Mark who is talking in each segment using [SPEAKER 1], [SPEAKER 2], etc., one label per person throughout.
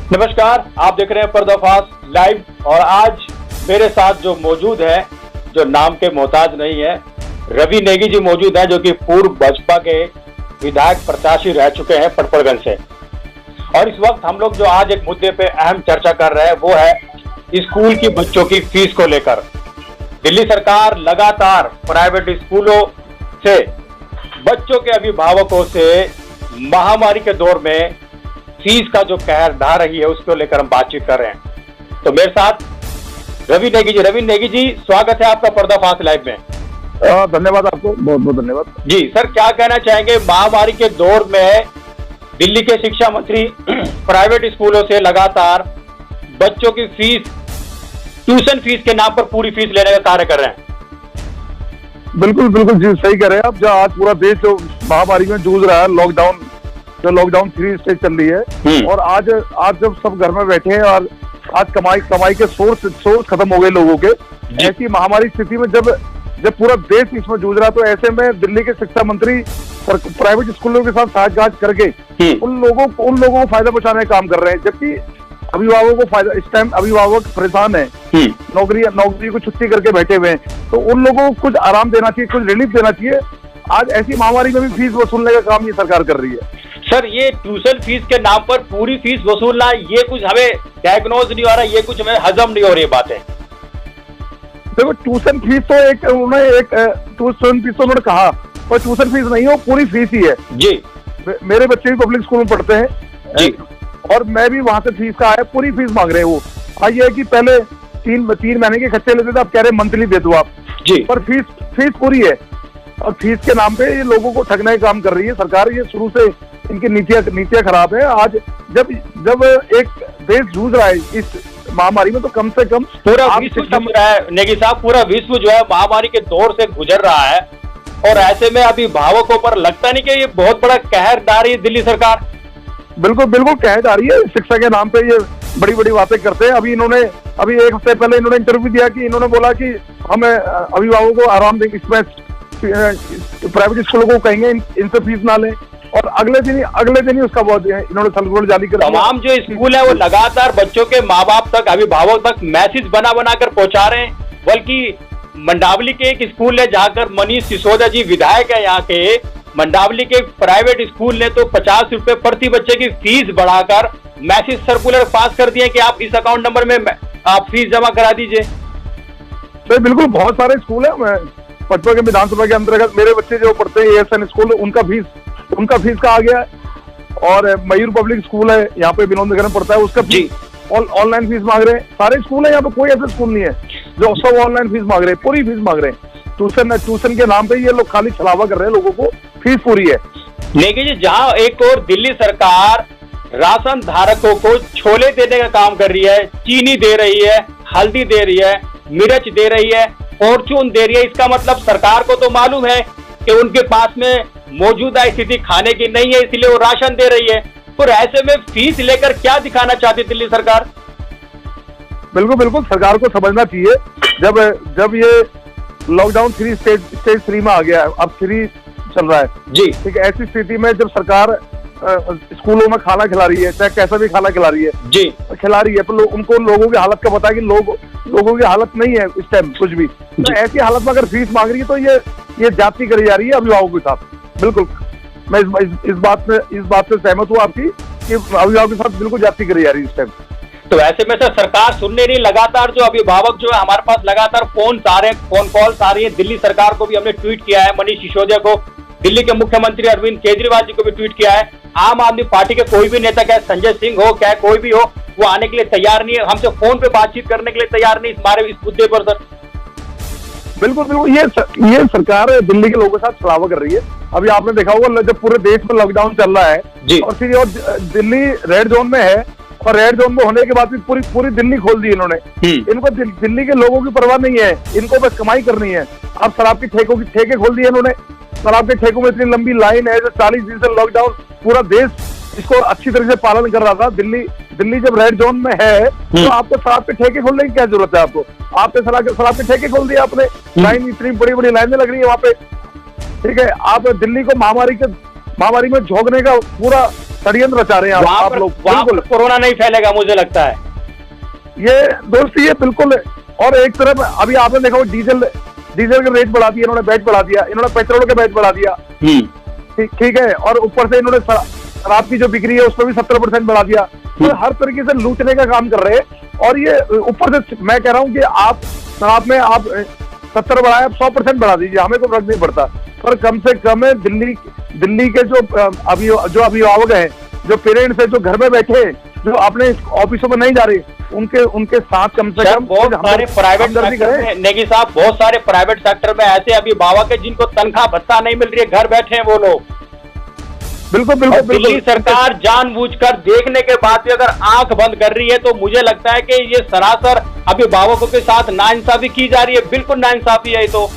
[SPEAKER 1] नमस्कार, आप देख रहे हैं पर्दाफाश लाइव और आज मेरे साथ जो मौजूद है, जो नाम के मोहताज नहीं है, रवि नेगी जी मौजूद हैं, जो कि पूर्व भाजपा के विधायक प्रत्याशी रह चुके हैं पटपड़गंज से। और इस वक्त हम लोग जो आज एक मुद्दे पे अहम चर्चा कर रहे हैं वो है स्कूल की बच्चों की फीस को लेकर। दिल्ली सरकार लगातार प्राइवेट स्कूलों से बच्चों के अभिभावकों से महामारी के दौर में फीस का जो कहर ढा रही है उसको लेकर हम बातचीत कर रहे हैं। तो मेरे साथ रवि नेगी जी, स्वागत है आपका पर्दाफाश लाइव में।
[SPEAKER 2] धन्यवाद, आपको बहुत बहुत धन्यवाद
[SPEAKER 1] जी। सर, क्या कहना चाहेंगे, महामारी के दौर में दिल्ली के शिक्षा मंत्री प्राइवेट स्कूलों से लगातार बच्चों की फीस, ट्यूशन फीस के नाम पर पूरी फीस लेने का कार्य कर रहे हैं।
[SPEAKER 2] बिल्कुल बिल्कुल जी, सही कह रहे हैं आप। जो आज पूरा देश जो महामारी में जूझ रहा है, लॉकडाउन 3 स्टेज चल रही है और आज जब सब घर में बैठे हैं और आज कमाई के सोर्स खत्म हो गए लोगों के, ऐसी महामारी स्थिति में जब पूरा देश इसमें जूझ रहा, तो ऐसे में दिल्ली के शिक्षा मंत्री प्राइवेट स्कूलों के साथ साझगांठ करके उन लोगों को फायदा पहुंचाने का काम कर रहे हैं। जबकि अभिभावकों को फायदा, इस टाइम अभिभावक परेशान है, नौकरी को छुट्टी करके बैठे हुए हैं, तो उन लोगों को कुछ आराम देना चाहिए, कुछ रिलीफ देना चाहिए। आज ऐसी महामारी में भी फीस वसूलने का काम ये सरकार कर रही है।
[SPEAKER 1] सर, ये ट्यूशन फीस के नाम पर पूरी फीस वसूलना, ये कुछ हमें डायग्नोज नहीं हो रहा, ये कुछ हमें हजम नहीं हो रही बातें।
[SPEAKER 2] देखो, ट्यूशन फीस तो ट्यूशन फीस तो उन्होंने कहा, पर ट्यूशन फीस नहीं हो, पूरी फीस ही है जी। मेरे बच्चे भी पब्लिक स्कूल में पढ़ते हैं जी, और मैं भी वहां से फीस का आया, पूरी फीस मांग रहे हैं वो। ये है कि पहले तीन महीने के खर्चे लेते थे, अब कह रहे मंथली दे दो आप जी, पर फीस पूरी है। और फीस के नाम पे ये लोगों को ठगने का काम कर रही है सरकार। ये शुरू से इनकी नीतियां खराब है। आज जब एक देश जूझ रहा है इस महामारी में, तो कम से कम
[SPEAKER 1] पूरा विश्व जूझ रहा है नेगी साहब, पूरा विश्व जो है महामारी के दौर से गुजर रहा है। और ऐसे में अभिभावकों पर लगता नहीं कि ये बहुत बड़ा कहर डाल रही है दिल्ली सरकार।
[SPEAKER 2] बिल्कुल कहर डाल रही है। शिक्षा के नाम पे ये बड़ी बातें करते हैं। अभी एक हफ्ते पहले इन्होंने इंटरव्यू दिया कि इन्होंने बोला कि हम अभिभावकों को आराम देंगे, इसमें प्राइवेट स्कूलों को कहेंगे इनसे फीस ना लें, और अगले दिन ही उसका बहुत इन्होंने सर्कुलर जारी कर दिया।
[SPEAKER 1] तमाम जो स्कूल है वो लगातार बच्चों के माँ बाप तक, अभिभावक तक मैसेज बना कर पहुंचा रहे हैं। बल्कि मंडावली के एक स्कूल है जहाँ कर मनीष सिसोदिया जी विधायक है यहाँ के, मंडावली के प्राइवेट स्कूल ने तो 50 रुपए प्रति बच्चे की फीस बढ़ाकर मैसेज सर्कुलर पास कर दिए कि आप इस अकाउंट नंबर में आप फीस जमा करा दीजिए।
[SPEAKER 2] तो बिल्कुल बहुत सारे स्कूल है पटना के विधानसभा के अंतर्गत। मेरे बच्चे जो पढ़ते हैं ASN स्कूल, उनका फीस का आ गया है। और मयूर पब्लिक स्कूल है यहाँ पे, विनोद नगर में पढ़ता है, उसका ऑनलाइन फीस मांग रहे हैं। सारे स्कूल है यहाँ पे, कोई ऐसा स्कूल नहीं है जो सब ऑनलाइन फीस मांग रहे हैं, पूरी फीस मांग रहे हैं। ट्यूशन के नाम पे ये लोग खाली छलावा कर रहे हैं, लोगों को फीस पूरी है।
[SPEAKER 1] लेकिन जी, जहाँ एक और दिल्ली सरकार राशन धारकों को छोले देने का काम कर रही है, चीनी दे रही है, हल्दी दे रही है, मिर्च दे रही है, फॉर्चून दे रही है, इसका मतलब सरकार को तो मालूम है कि उनके पास में मौजूदा स्थिति खाने की नहीं है, इसलिए वो राशन दे रही है। और ऐसे में फीस लेकर क्या दिखाना चाहती दिल्ली सरकार?
[SPEAKER 2] बिल्कुल सरकार को समझना चाहिए। जब ये लॉकडाउन स्टेज 3 में आ गया है, अब 3 चल रहा है जी, ठीक है। ऐसी स्थिति में जब सरकार स्कूलों में खाना खिला रही है, चाहे कैसा भी खाना खिला रही है जी, खिला रही है, तो उनको लोगों की हालत का पता है कि लोगों की हालत नहीं है इस टाइम कुछ भी। तो ऐसी हालत में अगर फीस मांग रही है तो ये जाति करी जा रही है अभिभावकों के साथ। बिल्कुल मैं इस बात से सहमत हूँ आपकी कि अभिभावकों के साथ बिल्कुल जाति करी जा रही है इस टाइम।
[SPEAKER 1] तो ऐसे में सर सरकार सुनने नहीं, लगातार जो अभिभावक जो है हमारे पास लगातार फोन कॉल्स आ रही है। दिल्ली सरकार को भी हमने ट्वीट किया है, मनीष सिसोदिया को, दिल्ली के मुख्यमंत्री अरविंद केजरीवाल जी को भी ट्वीट किया है। आम आदमी पार्टी के कोई भी नेता, चाहे संजय सिंह हो, चाहे कोई भी हो, वो आने के लिए तैयार नहीं है, हमसे फोन पे बातचीत करने के लिए तैयार नहीं इस मुद्दे पर। सर
[SPEAKER 2] बिल्कुल ये सरकार दिल्ली के लोगों के साथ छलावा कर रही है। अभी आपने देखा होगा जब पूरे देश में लॉकडाउन चल रहा है जी, और फिर दिल्ली रेड जोन में है, और रेड जोन में होने के बाद भी पूरी दिल्ली खोल दी इन्होंने। इनको दिल्ली के लोगों की परवाह नहीं है, इनको बस कमाई करनी है। अब शराब की ठेके खोल दिए इन्होंने। शराब के ठेकों में इतनी लंबी लाइन है, 40 दिन से लॉकडाउन, पूरा देश इसको अच्छी तरह से पालन कर रहा था। दिल्ली जब रेड जोन में है तो आपको शराब के ठेके खोलने की क्या जरूरत है? आपने शराब के ठेके खोल दिए आपने। लाइन, इतनी बड़ी लाइनें लग रही है वहां पे, ठीक है। आप दिल्ली को महामारी में झोंकने का पूरा षड्यंत्र रचा रहे हैं आप लोग।
[SPEAKER 1] वहां पर कोरोना नहीं फैलेगा मुझे लगता है।
[SPEAKER 2] ये दोस्त ये बिल्कुल। और एक तरफ अभी आपने देखा डीजल के रेट बढ़ा दिया इन्होंने, बैच बढ़ा दिया इन्होंने, पेट्रोल के बैच बढ़ा दिया, ठीक है। और ऊपर से इन्होंने शराब की जो बिक्री है उसमें भी 70% बढ़ा दिया। तो हर तरीके से लूटने का काम कर रहे हैं। और ये ऊपर से मैं कह रहा हूँ कि आप शराब में आप 70 बढ़ाए, आप 100% बढ़ा दीजिए, हमें कोई फर्क नहीं पड़ता। पर कम से कम दिल्ली के जो अभिभावक हैं, जो पेरेंट्स हैं, जो घर में बैठे, जो अपने ऑफिसों में नहीं जा रहे, उनके साथ कम से कम
[SPEAKER 1] बहुत सारे प्राइवेट सेक्टर में, नेगी साहब, बहुत सारे प्राइवेट सेक्टर में ऐसे अभिभावक है जिनको तनख्वाह भत्ता नहीं मिल रही है, घर बैठे हैं वो लोग।
[SPEAKER 2] बिल्कुल।
[SPEAKER 1] दिल्ली सरकार जानबूझकर देखने के बाद भी अगर आंख बंद कर रही है तो मुझे लगता है कि ये सरासर अभिभावकों के साथ नाइंसाफी की जा रही है। बिल्कुल नाइंसाफी है। तो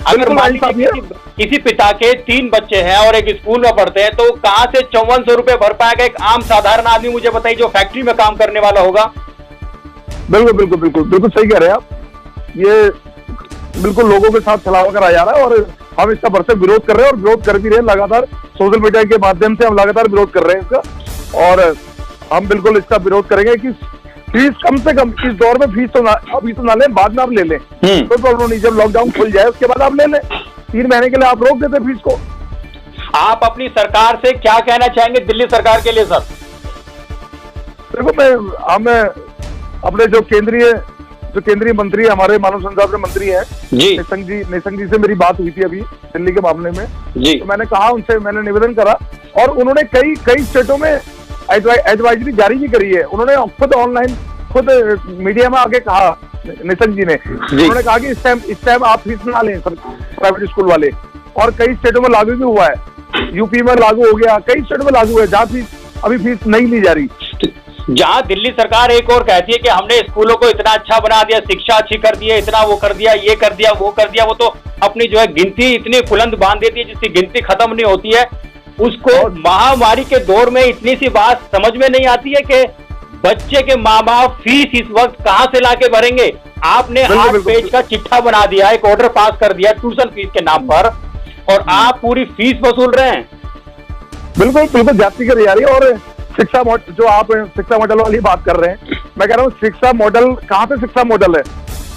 [SPEAKER 1] अगर मान लीजिए किसी पिता के 3 बच्चे हैं और एक स्कूल में पढ़ते हैं तो कहां से 5400 रुपए भर पाएगा एक आम साधारण आदमी? मुझे बताइए, जो फैक्ट्री में काम करने वाला होगा।
[SPEAKER 2] बिल्कुल सही कह रहे हैं आप। ये बिल्कुल लोगों के साथ छलावा करा जा रहा है और हम इसका भरसक विरोध कर रहे हैं और विरोध कर भी रहे हैं लगातार। सोशल मीडिया के माध्यम से हम लगातार विरोध कर रहे हैं इसका। और हम बिल्कुल इसका विरोध करेंगे कि फीस कम से कम इस दौर में फीस तो अभी तो ना लें, बाद में आप ले लें, कोई प्रॉब्लम नहीं। जब लॉकडाउन खुल जाए उसके बाद आप ले लें। 3 महीने के लिए आप रोक देते फीस को।
[SPEAKER 1] आप अपनी सरकार से क्या कहना चाहेंगे, दिल्ली सरकार के लिए सर?
[SPEAKER 2] देखो, हमें अपने जो केंद्रीय मंत्री हमारे मानव संसाधन मंत्री हैं निशंक जी से मेरी बात हुई थी अभी दिल्ली के मामले में जी। तो मैंने कहा उनसे, मैंने निवेदन करा और उन्होंने कई स्टेटों में एडवाइजरी जारी भी करी है। उन्होंने खुद ऑनलाइन मीडिया में आके कहा, निशंक जी ने, उन्होंने कहा कि इस टाइम आप फीस ना लें प्राइवेट स्कूल वाले। और कई स्टेटों में लागू भी हुआ है, यूपी में लागू हो गया, कई स्टेटों में लागू है जहाँ अभी फीस नहीं ली जा रही।
[SPEAKER 1] जहां दिल्ली सरकार एक और कहती है कि हमने स्कूलों को इतना अच्छा बना दिया, शिक्षा अच्छी कर दी है, इतना वो कर दिया, ये कर दिया, वो कर दिया, वो तो अपनी जो है गिनती इतनी बुलंद बांध देती है जिसकी गिनती खत्म नहीं होती है। उसको महामारी के दौर में इतनी सी बात समझ में नहीं आती है कि बच्चे के माँ बाप फीस इस वक्त कहां से लाके भरेंगे। आपने 8 पेज का चिट्ठा बना दिया, एक ऑर्डर पास कर दिया ट्यूशन फीस के नाम पर, और आप पूरी फीस वसूल रहे हैं।
[SPEAKER 2] बिल्कुल जाती करी जा रही है। और शिक्षा मॉडल, जो आप शिक्षा मॉडल वाली बात कर रहे हैं, मैं कह रहा हूँ शिक्षा मॉडल कहाँ से शिक्षा मॉडल है?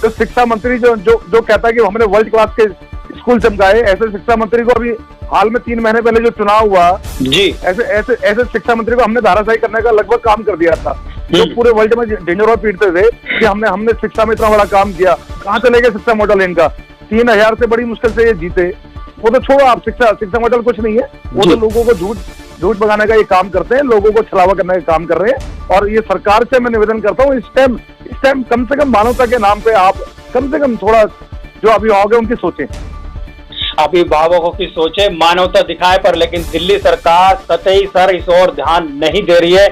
[SPEAKER 2] तो शिक्षा मंत्री जो कहता है कि हमने वर्ल्ड क्लास के स्कूल चमकाए, ऐसे शिक्षा मंत्री को अभी हाल में 3 महीने पहले जो चुनाव हुआ जी, ऐसे शिक्षा मंत्री को हमने धाराशाही करने का लगभग काम कर दिया था। जो पूरे वर्ल्ड में ढिंढोरा पीटते थे कि हमने शिक्षा में इतना बड़ा काम किया। कहाँ चले गए शिक्षा मॉडल इनका? 3000 से बड़ी मुश्किल से ये जीते। वो तो छोड़ो आप, शिक्षा मॉडल कुछ नहीं है। वो तो लोगों को झूठ भगाने का ये काम करते हैं, लोगों को छलावा करने का काम कर रहे हैं। और ये सरकार से मैं निवेदन करता हूँ, इस टाइम कम से कम मानवता के नाम पे आप कम से कम थोड़ा जो अभिभावक है उनकी सोचें,
[SPEAKER 1] अभिभावकों की सोचे, मानवता दिखाए। पर लेकिन दिल्ली सरकार कतई सर इस ओर ध्यान नहीं दे रही है।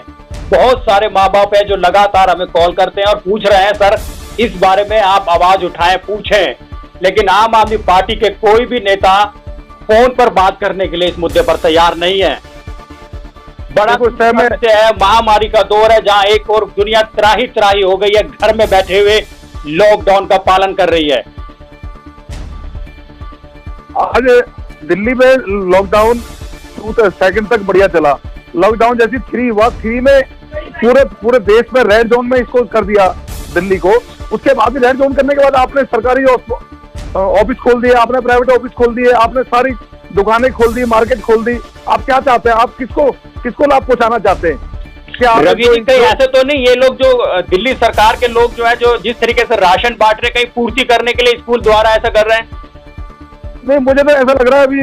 [SPEAKER 1] बहुत सारे माँ बाप है जो लगातार हमें कॉल करते हैं और पूछ रहे हैं, सर इस बारे में आप आवाज उठाएं, पूछें। लेकिन आम आदमी पार्टी के कोई भी नेता फोन पर बात करने के लिए इस मुद्दे पर तैयार नहीं है। बड़ा समस्या है, महामारी का दौर है जहां एक और दुनिया त्राही हो गई है, घर में बैठे हुए लॉकडाउन का पालन कर रही है।
[SPEAKER 2] आज दिल्ली में लॉकडाउन 2 सेकंड तक बढ़िया चला। लॉकडाउन जैसी 3 हुआ, 3 में पूरे देश में रेड जोन में इसको कर दिया दिल्ली को। उसके बाद रेड जोन करने के बाद आपने सरकारी ऑफिस खोल दिए, आपने प्राइवेट ऑफिस खोल दिए, आपने सारी दुकानें खोल दी, मार्केट खोल दी। आप क्या चाहते हैं? आप किसको लाभ पहुंचाना चाहते हैं? क्या
[SPEAKER 1] रवि जी कहीं ऐसे तो नहीं, ये लोग जो दिल्ली सरकार के लोग जो है, जो जिस तरीके से राशन बांट रहे, कहीं पूर्ति करने के लिए स्कूल द्वारा ऐसा कर रहे हैं?
[SPEAKER 2] नहीं, मुझे तो ऐसा लग रहा है अभी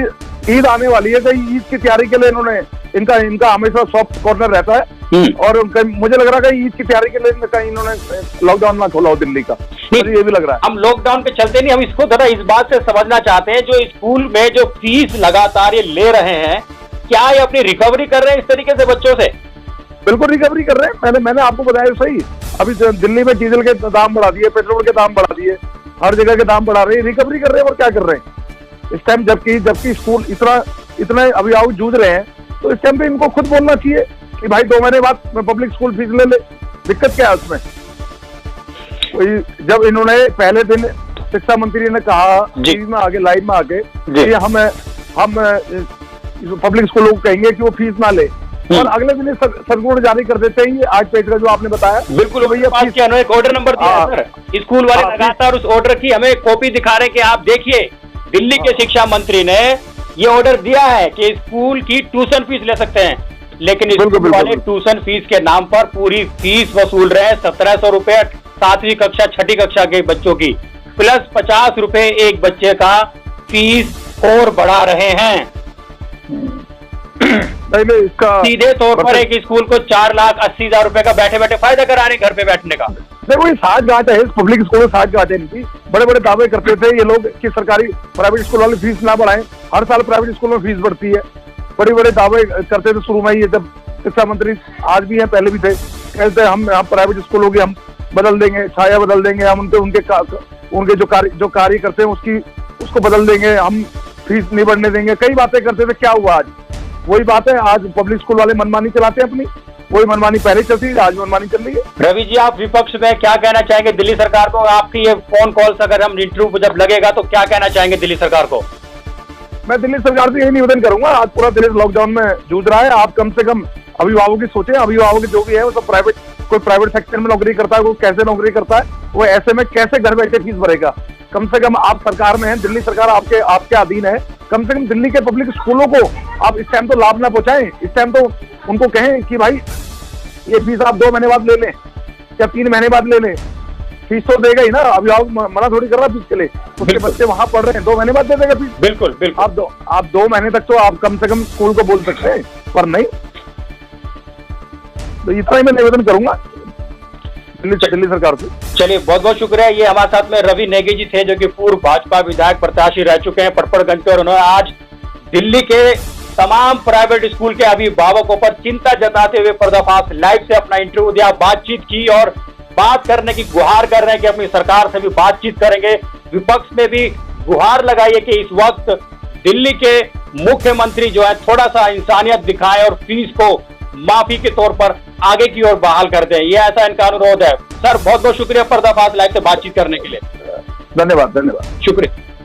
[SPEAKER 2] ईद आने वाली है, कहीं ईद की तैयारी के लिए इन्होंने इनका हमेशा सॉफ्ट कॉर्नर रहता है। और मुझे लग रहा है ईद की तैयारी के लिए कहीं इन्होंने लॉकडाउन ना खोला हो दिल्ली का, मुझे ये भी लग रहा है।
[SPEAKER 1] हम लॉकडाउन पे चलते नहीं, हम इसको जरा इस बात से समझना चाहते हैं, जो स्कूल में जो फीस लगातार ये ले रहे हैं, क्या ये अपनी रिकवरी कर रहे हैं इस तरीके से बच्चों से?
[SPEAKER 2] बिल्कुल रिकवरी कर रहे हैं। मैंने आपको बताया सही, अभी दिल्ली में डीजल के दाम बढ़ा दिए, पेट्रोल के दाम बढ़ा दिए, हर जगह के दाम बढ़ा रहे हैं, रिकवरी कर रहे हैं। और क्या कर रहे हैं इस टाइम? जबकि स्कूल इतना अभिभावक जूझ रहे हैं, तो इस टाइम पे इनको खुद बोलना चाहिए कि भाई 2 महीने बाद मैं पब्लिक स्कूल फीस ले। दिक्कत क्या है उसमें? जब इन्होंने पहले दिन शिक्षा मंत्री ने कहा लाइव में आके कि हम पब्लिक स्कूलों को कहेंगे कि वो फीस ना ले, और अगले दिन सर्कुलर जारी कर देते हैं। ये 8 पेज का जो आपने बताया,
[SPEAKER 1] बिल्कुल भैया, पास किया एक ऑर्डर नंबर दिया है सर। स्कूल वाले लगातार उस ऑर्डर की हमें कॉपी दिखा रहे कि आप देखिए, दिल्ली के शिक्षा मंत्री ने ये ऑर्डर दिया है कि स्कूल की ट्यूशन फीस ले सकते हैं, लेकिन स्कूल वाले ट्यूशन फीस के नाम पर पूरी फीस वसूल रहे हैं। 1700 रुपए 7वीं कक्षा 6ठी कक्षा के बच्चों की, प्लस 50 रुपए एक बच्चे का फीस और बढ़ा रहे हैं।
[SPEAKER 2] इसका
[SPEAKER 1] सीधे तौर पर एक स्कूल को 4,80,000 रुपए का बैठे बैठे फायदा करा रहे घर पे बैठने का।
[SPEAKER 2] देखो ये साठ गांठ है, पब्लिक स्कूल में साठ गांठ है इनकी। बड़े बड़े दावे करते थे ये लोग कि सरकारी प्राइवेट स्कूल वाले फीस ना बढ़ाएं, हर साल प्राइवेट स्कूल में फीस बढ़ती है। बड़े बड़े दावे करते थे शुरू में ही, जब शिक्षा मंत्री आज भी हैं पहले भी थे, कहते हम प्राइवेट स्कूल होगी, हम बदल देंगे, छाया बदल देंगे, हम उनके जो कार्य करते हैं उसको बदल देंगे, हम फीस नहीं बढ़ने देंगे, कई बातें करते थे। क्या हुआ? आज वही बात है, आज पब्लिक स्कूल वाले मनमानी चलाते हैं अपनी, वही मनमानी पहले चलती थी, आज मनमानी चल रही है।
[SPEAKER 1] रवि जी, आप विपक्ष में क्या कहना चाहेंगे दिल्ली सरकार को? आपकी ये फोन कॉल्स अगर हम इंटरव्यू जब लगेगा तो क्या कहना चाहेंगे दिल्ली सरकार को?
[SPEAKER 2] मैं दिल्ली सरकार से यही निवेदन करूंगा, आज पूरा देश लॉकडाउन में जूझ रहा है, आप कम से कम अभिभावक की सोचें। अभिभावक जो भी है वो सब कोई प्राइवेट सेक्टर में नौकरी करता है, वो कैसे नौकरी करता है, वो ऐसे में कैसे घर बैठे फीस भरेगा? कम से कम आप सरकार में हैं, दिल्ली सरकार आपके अधीन है, कम से कम दिल्ली के पब्लिक स्कूलों को आप इस टाइम तो लाभ ना पहुंचाएं। इस टाइम तो उनको कहें कि भाई ये फीस आप 2 महीने बाद ले लें या 3 महीने बाद ले लें, फीस तो देगा ही ना। अभिभावक मना थोड़ी कर रहा फीस के लिए, उसके बच्चे वहां पढ़ रहे हैं, 2 महीने बाद दे देगा फीस।
[SPEAKER 1] बिल्कुल बिल्कुल।
[SPEAKER 2] आप 2 महीने तक तो आप कम से कम स्कूल को बोल सकते हैं, पर नहीं। तो इतना ही मैं निवेदन करूंगा दिल्ली सरकार से।
[SPEAKER 1] चलिए, बहुत बहुत शुक्रिया। ये हमारे साथ में रवि नेगी जी थे, जो कि पूर्व भाजपा विधायक प्रत्याशी रह चुके हैं पटपड़गंज के, और उन्होंने आज दिल्ली के तमाम प्राइवेट स्कूल के अभिभावकों पर चिंता जताते हुए पर्दाफाश लाइव से अपना इंटरव्यू दिया, बातचीत की और बात करने की गुहार कर रहे हैं कि अपनी सरकार से भी बातचीत करेंगे। विपक्ष में भी गुहार लगाई है कि इस वक्त दिल्ली के मुख्यमंत्री जो है थोड़ा सा इंसानियत दिखाएं और फीस को माफी के तौर पर आगे की ओर बहाल कर दें। ये ऐसा इनका अनुरोध है। सर, बहुत बहुत शुक्रिया पर्दाफाश लाइव से बातचीत करने के लिए।
[SPEAKER 2] धन्यवाद।
[SPEAKER 1] शुक्रिया।